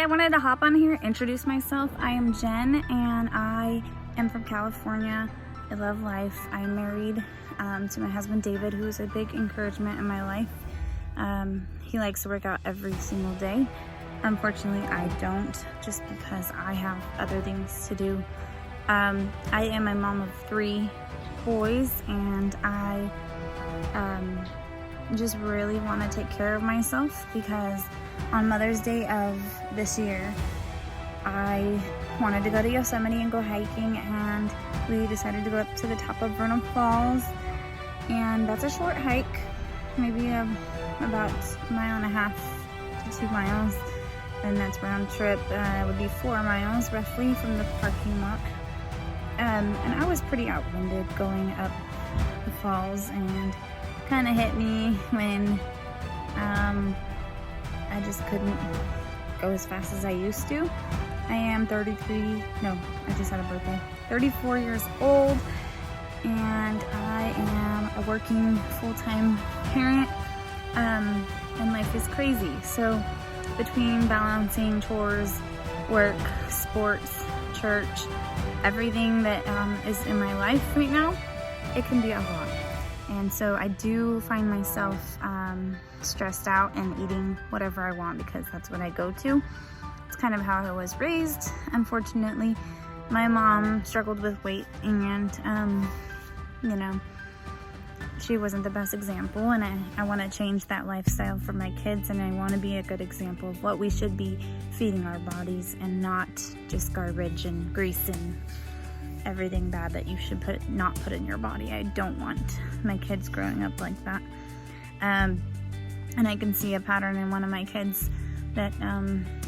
I wanted to hop on here, introduce myself. I am Jen, and I am from California. I love life. I'm married to my husband David, who is a big encouragement in my life. He likes to work out every single day. Unfortunately, I don't, just because I have other things to do. I am a mom of 3 boys, and I just really want to take care of myself, because on Mother's Day of this year, I wanted to go to Yosemite and go hiking, and we decided to go up to the top of Vernal Falls, and that's a short hike, maybe about 1.5 miles to 2 miles, and that's round trip. It would be 4 miles roughly from the parking lot. And I was pretty outwinded going up the falls, and kind of hit me when I just couldn't go as fast as I used to. I am 34 years old, and I am a working full-time parent, and life is crazy. So between balancing chores, work, sports, church, everything that is in my life right now, it can be a lot. And so I do find myself stressed out and eating whatever I want, because that's what I go to. It's kind of how I was raised. Unfortunately, my mom struggled with weight, and you know, she wasn't the best example, and I want to change that lifestyle for my kids, and I want to be a good example of what we should be feeding our bodies, and not just garbage and grease and everything bad that you should not put in your body. I don't want my kids growing up like that. And I can see a pattern in one of my kids that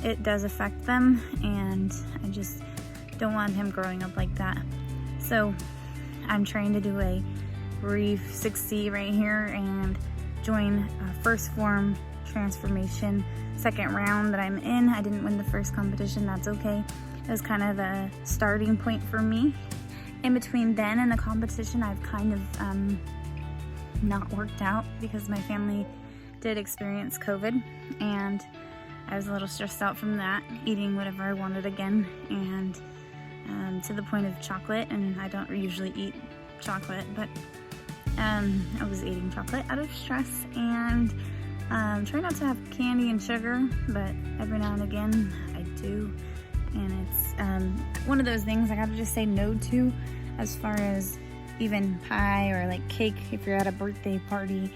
it does affect them, and I just don't want him growing up like that. So I'm trying to do a brief 60 right here and join first Phorm transformation, 2nd round that I'm in. I didn't win the first competition, that's okay. It was kind of a starting point for me. In between then and the competition, I've kind of not worked out, because my family did experience COVID, and I was a little stressed out from that, eating whatever I wanted again, and to the point of chocolate, and I don't usually eat chocolate, but I was eating chocolate out of stress, and try not to have candy and sugar, but every now and again I do. And it's one of those things I gotta just say no to, as far as even pie or like cake if you're at a birthday party.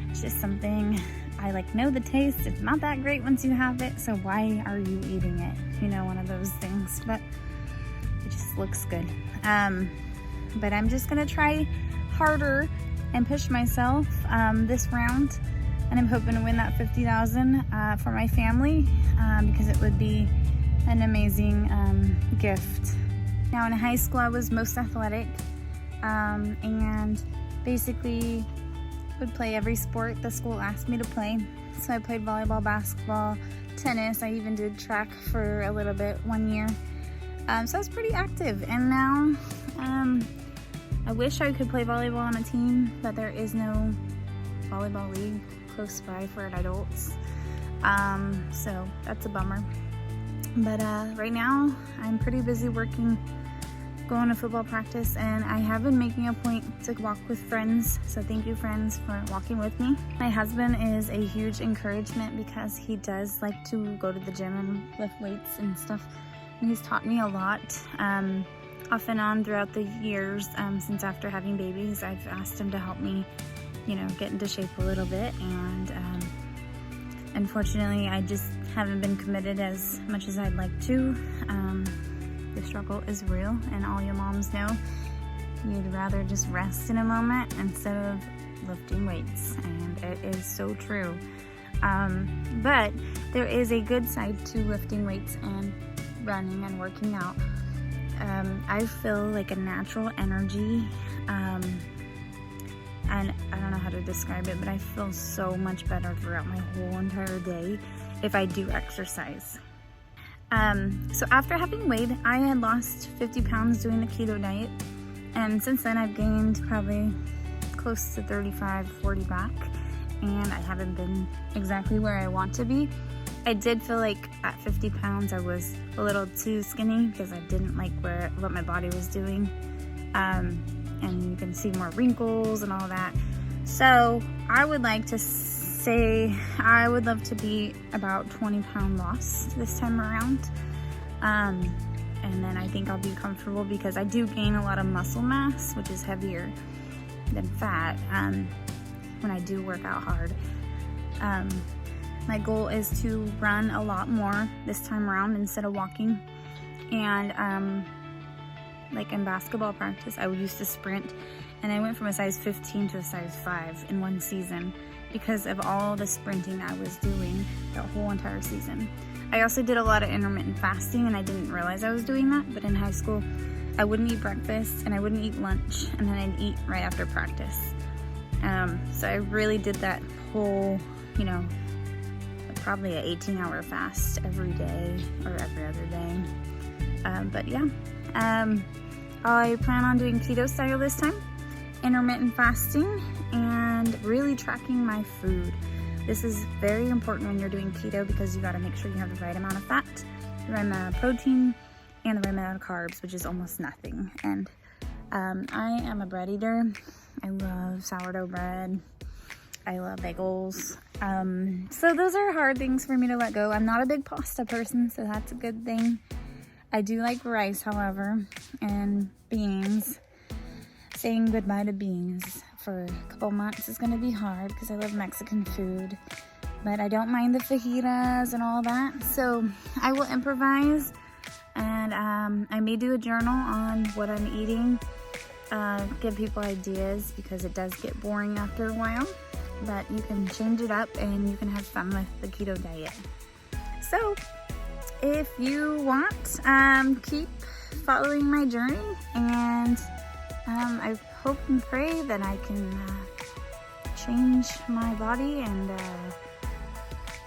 It's just something I know the taste. It's not that great once you have it, so why are you eating it? You know, one of those things, but it just looks good. But I'm just gonna try harder and push myself this round, and I'm hoping to win that $50,000 for my family, because it would be an amazing gift. Now in high school I was most athletic, and basically would play every sport the school asked me to play. So I played volleyball, basketball, tennis. I even did track for a little bit one year. So I was pretty active, and now I wish I could play volleyball on a team, but there is no volleyball league close by for adults. So that's a bummer. But right now I'm pretty busy working, going to football practice, and I have been making a point to walk with friends. So thank you, friends, for walking with me. My husband is a huge encouragement, because he does like to go to the gym and lift weights and stuff. And he's taught me a lot, off and on throughout the years, since after having babies. I've asked him to help me, you know, get into shape a little bit, and unfortunately I just haven't been committed as much as I'd like to. The struggle is real, and all you moms know you'd rather just rest in a moment instead of lifting weights, and it is so true. But there is a good side to lifting weights and running and working out. I feel like a natural energy, and I don't know how to describe it, but I feel so much better throughout my whole entire day if I do exercise. So after having weighed, I had lost 50 pounds doing the keto diet, and since then I've gained probably close to 35, 40 back, and I haven't been exactly where I want to be. I did feel like at 50 pounds I was a little too skinny because I didn't like what my body was doing. And you can see more wrinkles and all that. So I would like to say I would love to be about 20-pound loss this time around. And then I think I'll be comfortable because I do gain a lot of muscle mass, which is heavier than fat when I do work out hard. My goal is to run a lot more this time around instead of walking. And like in basketball practice, I used to sprint, and I went from a size 15 to a size 5 in one season because of all the sprinting I was doing the whole entire season. I also did a lot of intermittent fasting, and I didn't realize I was doing that, but in high school, I wouldn't eat breakfast and I wouldn't eat lunch, and then I'd eat right after practice. So I really did that whole, you know, probably an 18-hour fast every day or every other day. But yeah, I plan on doing keto style this time, intermittent fasting, and really tracking my food. This is very important when you're doing keto because you got to make sure you have the right amount of fat, the right amount of protein, and the right amount of carbs, which is almost nothing. And I am a bread eater. I love sourdough bread. I love bagels. So those are hard things for me to let go. I'm not a big pasta person, so that's a good thing. I do like rice, however, and beans. Saying goodbye to beans for a couple months is going to be hard because I love Mexican food, but I don't mind the fajitas and all that, so I will improvise. And I may do a journal on what I'm eating, give people ideas because it does get boring after a while, but you can change it up and you can have fun with the keto diet. So if you want, keep following my journey, and I hope and pray that I can change my body and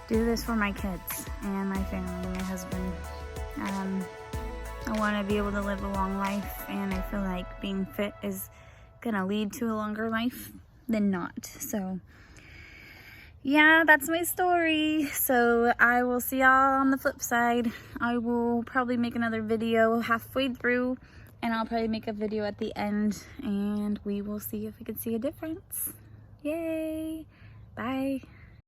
do this for my kids and my family, my husband. I want to be able to live a long life, and I feel like being fit is gonna lead to a longer life than not. So yeah, that's my story. So I will see y'all on the flip side. I will probably make another video halfway through, and I'll probably make a video at the end, and we will see if we can see a difference. Yay! Bye.